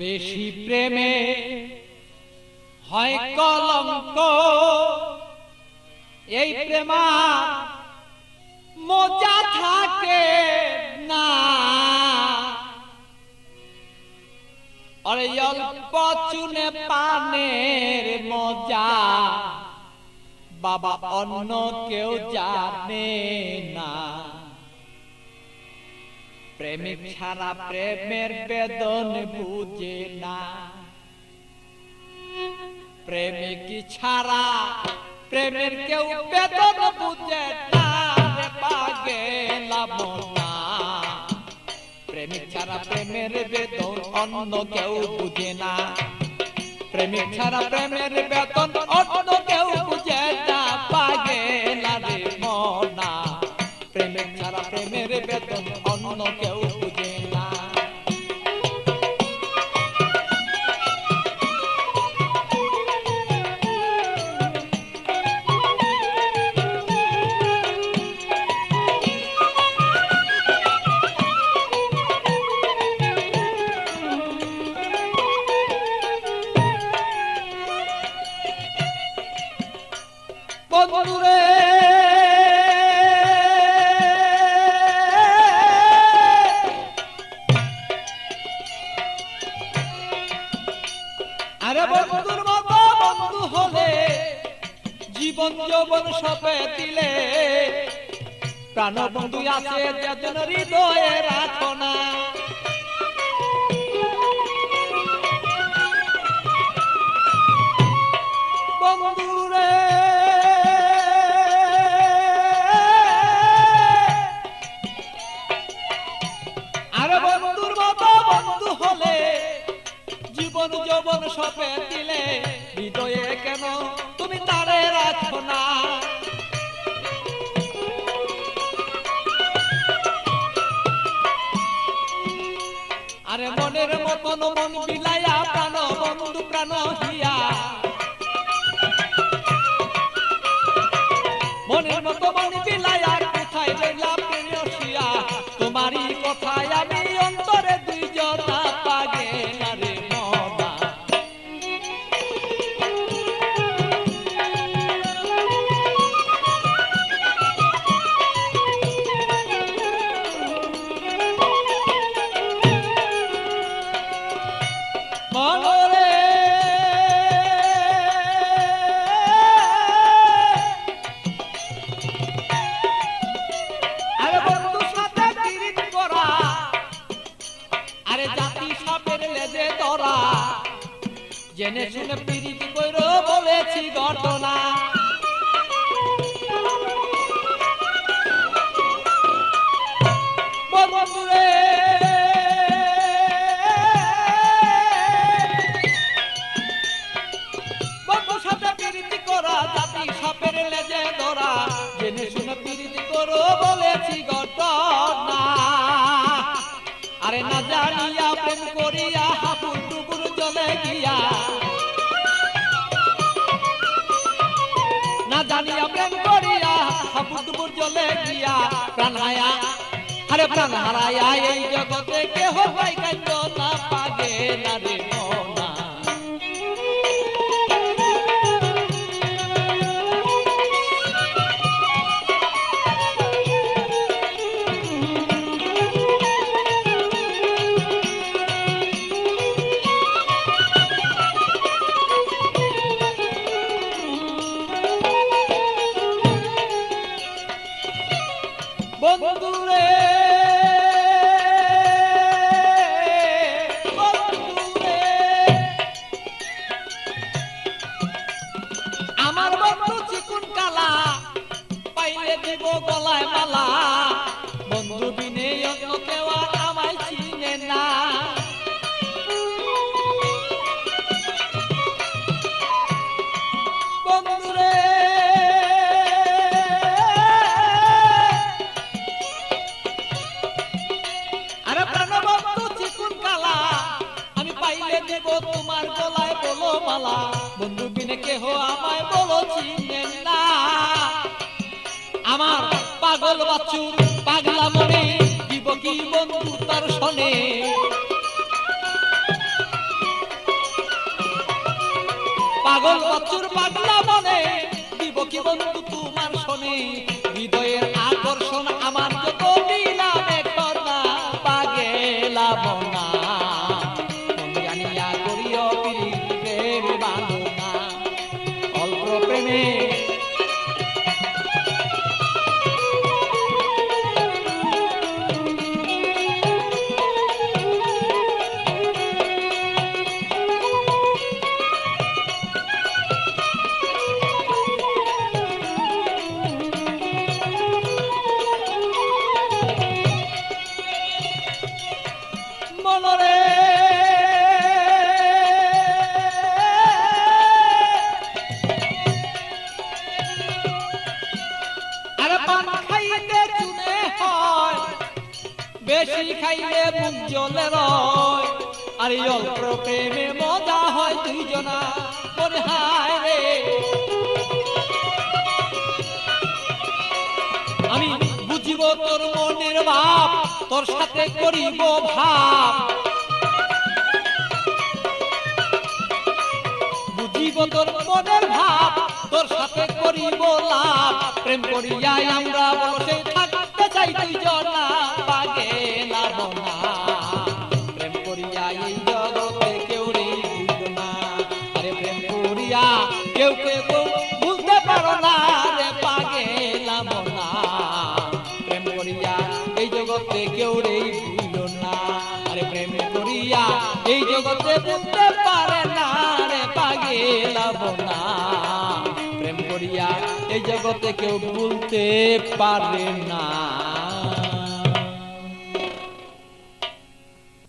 বেশি প্রেমে হয় কলঙ্ক, এই প্রেমা মজা থাকে না। আরে অল্প চুনে পানের মজা বাবা অন্য কেউ জানে না। প্রেমিক ছাড়া প্রেমের বেদন বুঝে না। প্রেমিক ছাড়া প্রেমের কেউ বেদন বুঝে না রে পাগলা মনা। প্রেমিক ছাড়া প্রেমের বেদন অন্য কেউ বুঝে না। প্রেমিক ছাড়া প্রেমের বেদন অন্য কেউ বুঝে না পাগলা রে মনা। প্রেমিক ছাড়া প্রেমের বেদন অন্য কেউ বুঝে না। বন্ধুরে আরে বন্ধুর মতো বন্ধু হলে জীবন যৌবন সপে দিলে। প্রাণ বন্ধু আছে যেজন হৃদয়ে রাখো না। বন্ধুরে আরে বন্ধুর মতো বন্ধু হলে জীবন যৌবন সপে দিলে। হৃদয়ে কেন তুমি তারে রাখো না। আরে মনের মতন মন বিলাইয়া প্রাণ বন্ধু প্রাণ হিয়া। মনের মতো মন বিলাইয়া কোথায় রইলা প্রেয়সিয়া। তোমারই কথায় আমি অন্তরে দুই জনা পাগলা রে মনা। মনরে আরে বন্ধু সাথে পিরিত করা, আরে জাতি সাপের লেজে ধরা। জেনে শুনে পিরিত কইরো বলেছি ঘটনা। বন্ধুরে বন্ধু সাথে পিরিত করা, জাতি সাপের লেজে ধরা। জেনে শুনে পিরিত করো বলেছি ঘটনা। আরে না জানিয়া প্রেম করিয়া হাবুর ডুবুর জলে গিয়া। না জানিয়া প্রেম করিয়া হাবুর ডুবুর জলে গিয়া। প্রাণ হায়া আরে প্রাণ হারায়া এই জগতে কেহ পাই কাইন্দ না পাগলা রে মনা। বন্ধুরে বন্ধুরে আমার বন্ধু চিকুন কালা, পাইলে দেব গলায় মালা। বন্ধু বিনে অন্য কেউ আমায় চিনে না। বন্ধুরে আরে প্রাণবন্ধু চিকুন কালা, আমি পাইলে দেব তোমার গলায় বলো মালা। বন্ধু বিনে কেহ আমায় বলো চিনে না। আমার পাগল বাছুর পাগলা মনে দিব কি বন্ধু তার শোনে। পাগল বাচ্চুর পাগলা মনে দিব কি বন্ধু তোমার শোনে হৃদয়ের আকর্ষণ আমার যত দিলাম এখন না পাগেলা মনা মন জানিয়া করিও প্রীতি প্রেম বাঁধনা অল্প প্রেমে মনরে আরে পান খাইতে চুনে হয় বেশি খাইলে মুখ জ্বলে রয় আর এই অল্প প্রেমে মজা হয় দুইজনা মনে হায় রে আমি বুঝিব তোর মনের ভাব তোর সাথে করিব ভাব বুঝিব তোর মনের ভাব তোর সাথে করিব লাভ প্রেম করিয়াই আমরা বসে থাকতে চাই দুইজনা পাগেলা মনা প্রেম করিয়াই এই জগতে কেউ রইব না আরে প্রেম করিয়া কেউ কেউ বুঝতে পারো না রে পাগেলা মনা প্রেম করিয়া এই জগতে কেউ রইল না আরে প্রেম করিয়া এই জগতে বুঝতে পারে না রে পাগেলা মনা প্রেম করিয়া এই জগতে কেউ ভুলতে পারে না।